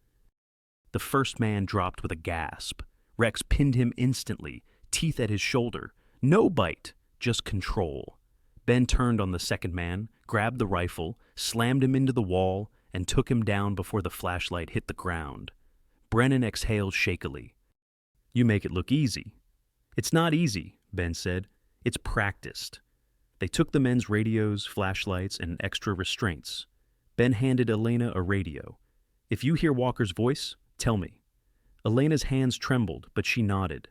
The first man dropped with a gasp. Rex pinned him instantly, teeth at his shoulder. No bite, just control. Ben turned on the second man, grabbed the rifle, slammed him into the wall, and took him down before the flashlight hit the ground. Brennan exhaled shakily. "You make it look easy." "It's not easy," Ben said. "It's practiced." They took the men's radios, flashlights, and extra restraints. Ben handed Elena a radio. "If you hear Walker's voice, tell me." Elena's hands trembled, but she nodded.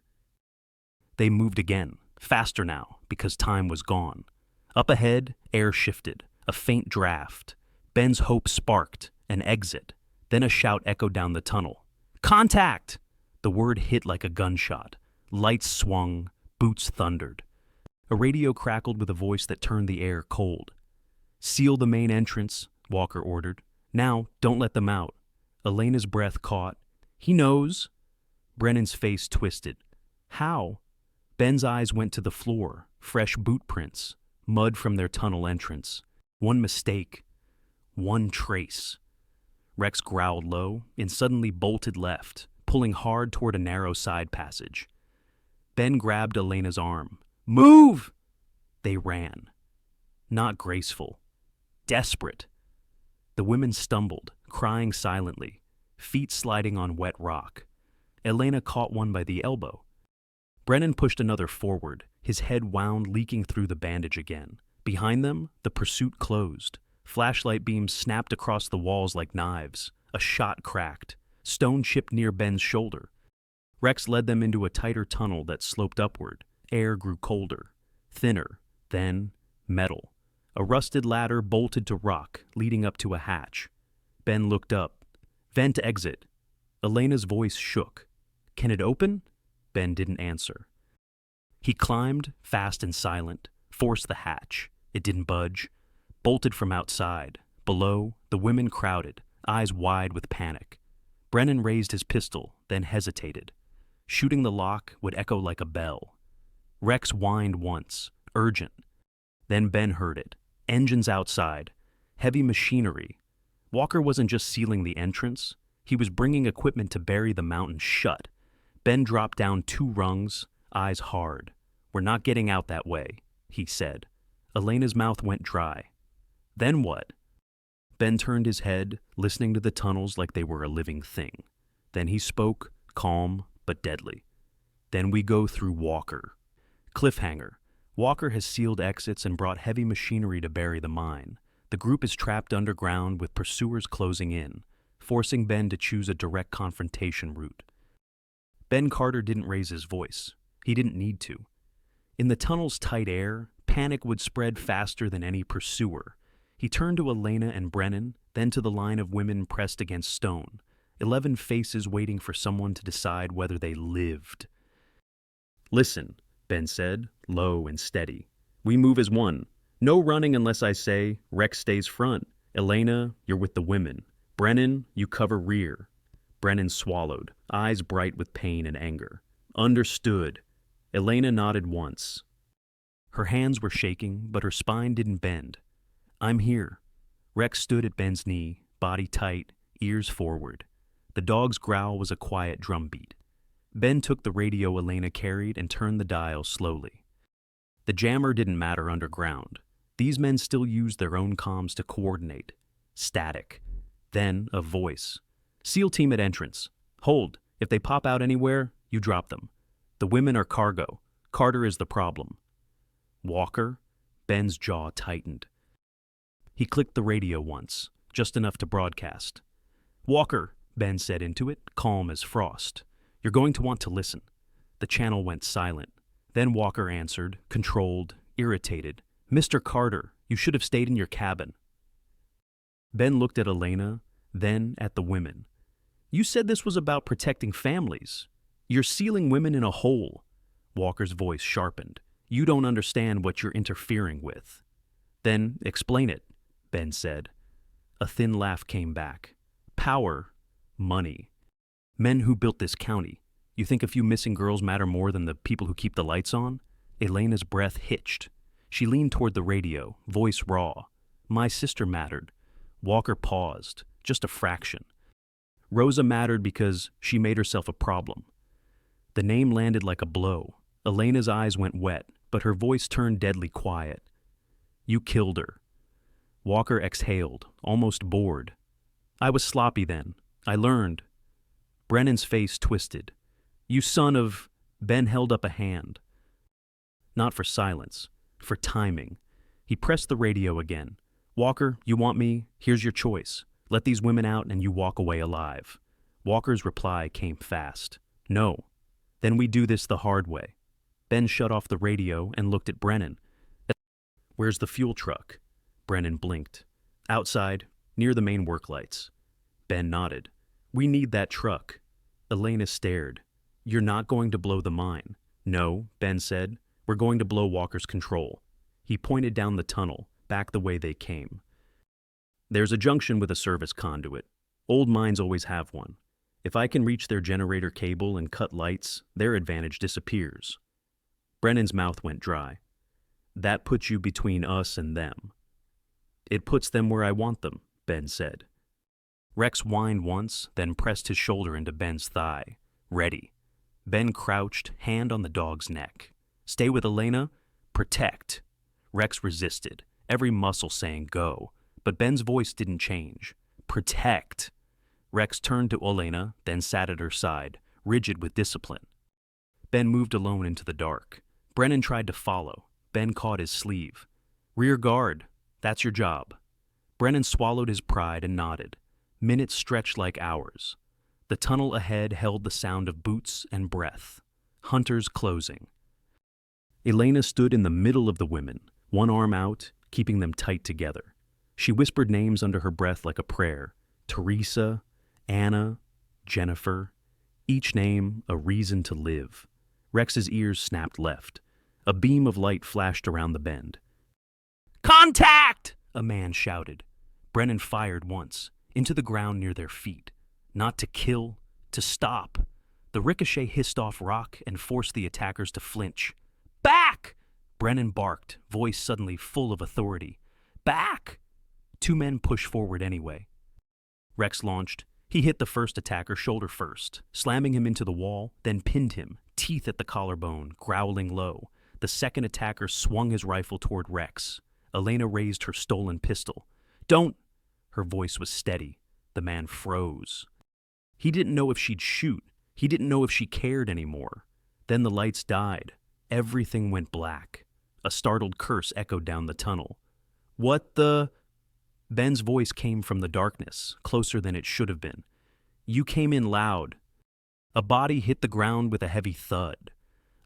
They moved again, faster now, because time was gone. Up ahead, air shifted, a faint draft. Ben's hope sparked, an exit. Then a shout echoed down the tunnel. "Contact!" The word hit like a gunshot. Lights swung, boots thundered. A radio crackled with a voice that turned the air cold. "Seal the main entrance," Walker ordered. "Now, don't let them out." Elena's breath caught. "He knows." Brennan's face twisted. "How?" Ben's eyes went to the floor, fresh boot prints, mud from their tunnel entrance. One mistake. One trace. Rex growled low and suddenly bolted left, pulling hard toward a narrow side passage. Ben grabbed Elena's arm. "Move!" They ran. Not graceful. Desperate. The women stumbled, crying silently, feet sliding on wet rock. Elena caught one by the elbow. Brennan pushed another forward, his head wound, leaking through the bandage again. Behind them, the pursuit closed. Flashlight beams snapped across the walls like knives. A shot cracked. Stone chipped near Ben's shoulder. Rex led them into a tighter tunnel that sloped upward. Air grew colder, thinner, then metal. A rusted ladder bolted to rock, leading up to a hatch. Ben looked up. "Vent exit." Elena's voice shook. "Can it open?" Ben didn't answer. He climbed, fast and silent, forced the hatch. It didn't budge. Bolted from outside. Below, the women crowded, eyes wide with panic. Brennan raised his pistol, then hesitated. Shooting the lock would echo like a bell. Rex whined once, urgent. Then Ben heard it. Engines outside. Heavy machinery. Walker wasn't just sealing the entrance. He was bringing equipment to bury the mountain shut. Ben dropped down 2 rungs, eyes hard. "We're not getting out that way," he said. Elena's mouth went dry. "Then what?" Ben turned his head, listening to the tunnels like they were a living thing. Then he spoke, calm but deadly. "Then we go through Walker." Cliffhanger. Walker has sealed exits and brought heavy machinery to bury the mine. The group is trapped underground with pursuers closing in, forcing Ben to choose a direct confrontation route. Ben Carter didn't raise his voice. He didn't need to. In the tunnel's tight air, panic would spread faster than any pursuer. He turned to Elena and Brennan, then to the line of women pressed against stone, 11 faces waiting for someone to decide whether they lived. "Listen," Ben said, low and steady. "We move as one. No running unless I say, Rex stays front. Elena, you're with the women. Brennan, you cover rear. Brennan swallowed, eyes bright with pain and anger. Understood. Elena nodded once. Her hands were shaking, but her spine didn't bend. I'm here. Rex stood at Ben's knee, body tight, ears forward. The dog's growl was a quiet drumbeat. Ben took the radio Elena carried and turned the dial slowly. The jammer didn't matter underground. These men still used their own comms to coordinate. Static. Then a voice. SEAL team at entrance. Hold. If they pop out anywhere, you drop them. The women are cargo. Carter is the problem. Walker? Ben's jaw tightened. He clicked the radio once, just enough to broadcast. Walker, Ben said into it, calm as frost. You're going to want to listen. The channel went silent. Then Walker answered, controlled, irritated. Mr. Carter, you should have stayed in your cabin. Ben looked at Elena, then at the women. You said this was about protecting families. You're sealing women in a hole. Walker's voice sharpened. You don't understand what you're interfering with. Then explain it, Ben said. A thin laugh came back. Power, money. Men who built this county. You think a few missing girls matter more than the people who keep the lights on? Elena's breath hitched. She leaned toward the radio, voice raw. My sister mattered. Walker paused, just a fraction. Rosa mattered because she made herself a problem. The name landed like a blow. Elena's eyes went wet, but her voice turned deadly quiet. You killed her. Walker exhaled, almost bored. I was sloppy then. I learned. Brennan's face twisted. You son of... Ben held up a hand. Not for silence, for timing. He pressed the radio again. Walker, you want me? Here's your choice. Let these women out and you walk away alive. Walker's reply came fast. No. Then we do this the hard way. Ben shut off the radio and looked at Brennan. Where's the fuel truck? Brennan blinked. Outside, near the main work lights. Ben nodded. We need that truck. Elena stared. You're not going to blow the mine. No, Ben said. We're going to blow Walker's control. He pointed down the tunnel, back the way they came. There's a junction with a service conduit. Old mines always have one. If I can reach their generator cable and cut lights, their advantage disappears. Brennan's mouth went dry. That puts you between us and them. It puts them where I want them, Ben said. Rex whined once, then pressed his shoulder into Ben's thigh. Ready. Ben crouched, hand on the dog's neck. Stay with Elena? Protect. Rex resisted, every muscle saying go, but Ben's voice didn't change. Protect. Rex turned to Elena, then sat at her side, rigid with discipline. Ben moved alone into the dark. Brennan tried to follow. Ben caught his sleeve. Rear guard. That's your job. Brennan swallowed his pride and nodded. Minutes stretched like hours. The tunnel ahead held the sound of boots and breath. Hunters closing. Elena stood in the middle of the women, one arm out, keeping them tight together. She whispered names under her breath like a prayer. Teresa, Anna, Jennifer. Each name a reason to live. Rex's ears snapped left. A beam of light flashed around the bend. Contact! A man shouted. Brennan fired once, into the ground near their feet. Not to kill, to stop. The ricochet hissed off rock and forced the attackers to flinch. Back! Brennan barked, voice suddenly full of authority. Back! Two men pushed forward anyway. Rex launched. He hit the first attacker shoulder first, slamming him into the wall, then pinned him, teeth at the collarbone, growling low. The second attacker swung his rifle toward Rex. Elena raised her stolen pistol. Don't! Her voice was steady. The man froze. He didn't know if she'd shoot. He didn't know if she cared anymore. Then the lights died. Everything went black. A startled curse echoed down the tunnel. What the... Ben's voice came from the darkness, closer than it should have been. You came in loud. A body hit the ground with a heavy thud.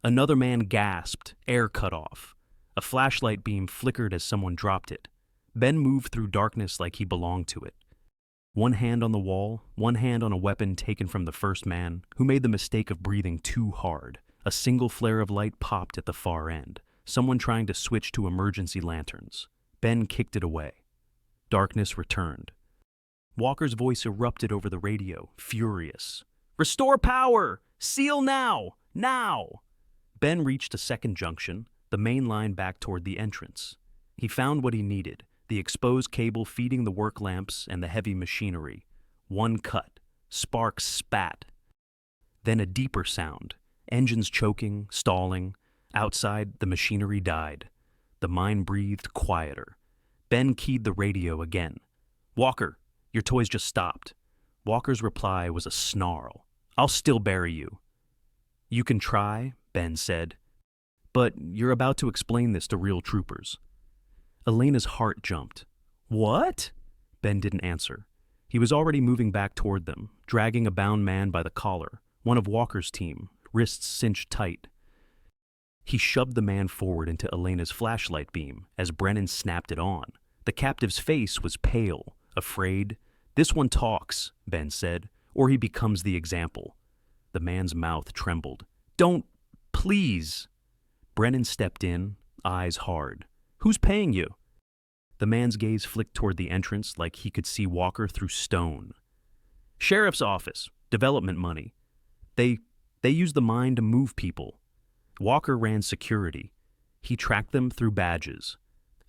Another man gasped, air cut off. A flashlight beam flickered as someone dropped it. Ben moved through darkness like he belonged to it. One hand on the wall, one hand on a weapon taken from the first man, who made the mistake of breathing too hard. A single flare of light popped at the far end, someone trying to switch to emergency lanterns. Ben kicked it away. Darkness returned. Walker's voice erupted over the radio, furious. "Restore power! Seal now! Now!" Ben reached a second junction, the main line back toward the entrance. He found what he needed, the exposed cable feeding the work lamps and the heavy machinery. One cut. Sparks spat. Then a deeper sound. Engines choking, stalling. Outside, the machinery died. The mine breathed quieter. Ben keyed the radio again. "Walker, your toys just stopped." Walker's reply was a snarl. "I'll still bury you." "You can try," Ben said. "But you're about to explain this to real troopers." Elena's heart jumped. "What?" Ben didn't answer. He was already moving back toward them, dragging a bound man by the collar, one of Walker's team, wrists cinched tight. He shoved the man forward into Elena's flashlight beam as Brennan snapped it on. The captive's face was pale, afraid. "This one talks," Ben said, "or he becomes the example." The man's mouth trembled. "Don't, please." Brennan stepped in, eyes hard. "Who's paying you?" The man's gaze flicked toward the entrance like he could see Walker through stone. "Sheriff's office, development money. They use the mine to move people." Walker ran security. He tracked them through badges.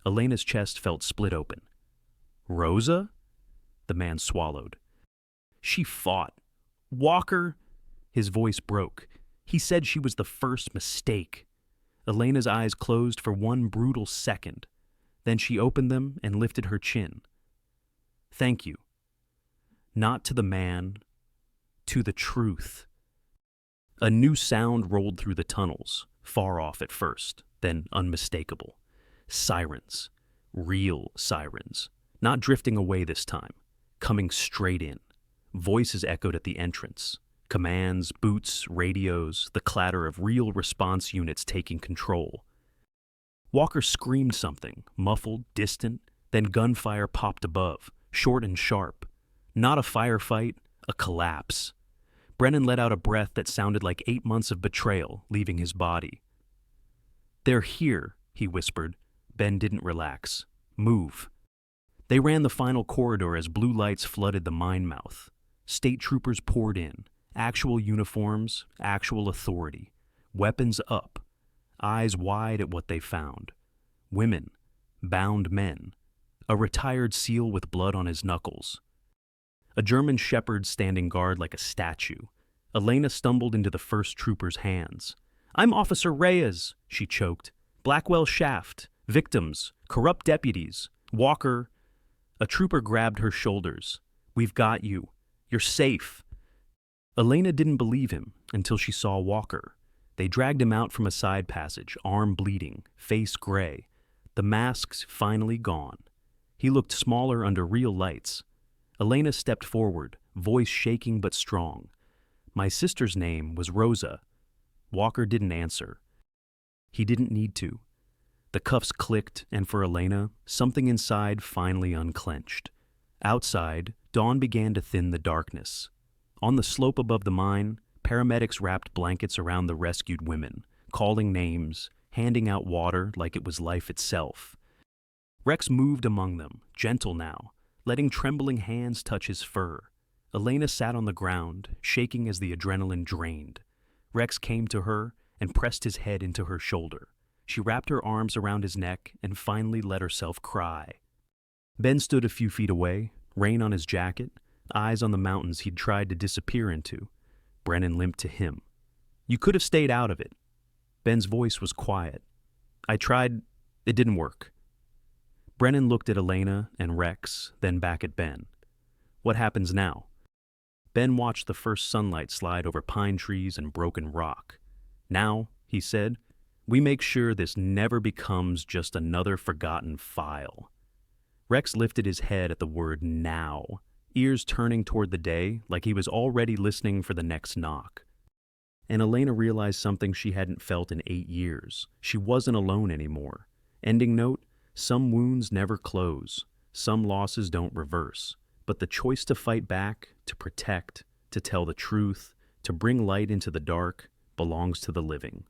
Elena's chest felt split open. "Rosa?" The man swallowed. "She fought. Walker?" His voice broke. "He said she was the first mistake." Elena's eyes closed for one brutal second. Then she opened them and lifted her chin. "Thank you. Not to the man, to the truth." A new sound rolled through the tunnels, far off at first, then unmistakable. Sirens. Real sirens. Not drifting away this time. Coming straight in. Voices echoed at the entrance. Commands, boots, radios, the clatter of real response units taking control. Walker screamed something, muffled, distant, then gunfire popped above, short and sharp. Not a firefight, a collapse. Brennan let out a breath that sounded like 8 months of betrayal leaving his body. "They're here," he whispered. Ben didn't relax. "Move." They ran the final corridor as blue lights flooded the mine mouth. State troopers poured in. Actual uniforms, actual authority. Weapons up. Eyes wide at what they found. Women. Bound men. A retired SEAL with blood on his knuckles. A German shepherd standing guard like a statue. Elena stumbled into the first trooper's hands. "I'm Officer Reyes," she choked. "Blackwell Shaft. Victims. Corrupt deputies. Walker." A trooper grabbed her shoulders. "We've got you. You're safe." Elena didn't believe him until she saw Walker. They dragged him out from a side passage, arm bleeding, face gray. The masks finally gone. He looked smaller under real lights. Elena stepped forward, voice shaking but strong. "My sister's name was Rosa." Walker didn't answer. He didn't need to. The cuffs clicked, and for Elena, something inside finally unclenched. Outside, dawn began to thin the darkness. On the slope above the mine, paramedics wrapped blankets around the rescued women, calling names, handing out water like it was life itself. Rex moved among them, gentle now, letting trembling hands touch his fur. Elena sat on the ground, shaking as the adrenaline drained. Rex came to her and pressed his head into her shoulder. She wrapped her arms around his neck and finally let herself cry. Ben stood a few feet away, rain on his jacket, eyes on the mountains he'd tried to disappear into. Brennan limped to him. "You could have stayed out of it." Ben's voice was quiet. "I tried. It didn't work." Brennan looked at Elena and Rex, then back at Ben. "What happens now?" Ben watched the first sunlight slide over pine trees and broken rock. "Now," he said, "we make sure this never becomes just another forgotten file." Rex lifted his head at the word now, ears turning toward the day like he was already listening for the next knock. And Elena realized something she hadn't felt in 8 years. She wasn't alone anymore. Ending note, some wounds never close. Some losses don't reverse. But the choice to fight back, to protect, to tell the truth, to bring light into the dark, belongs to the living.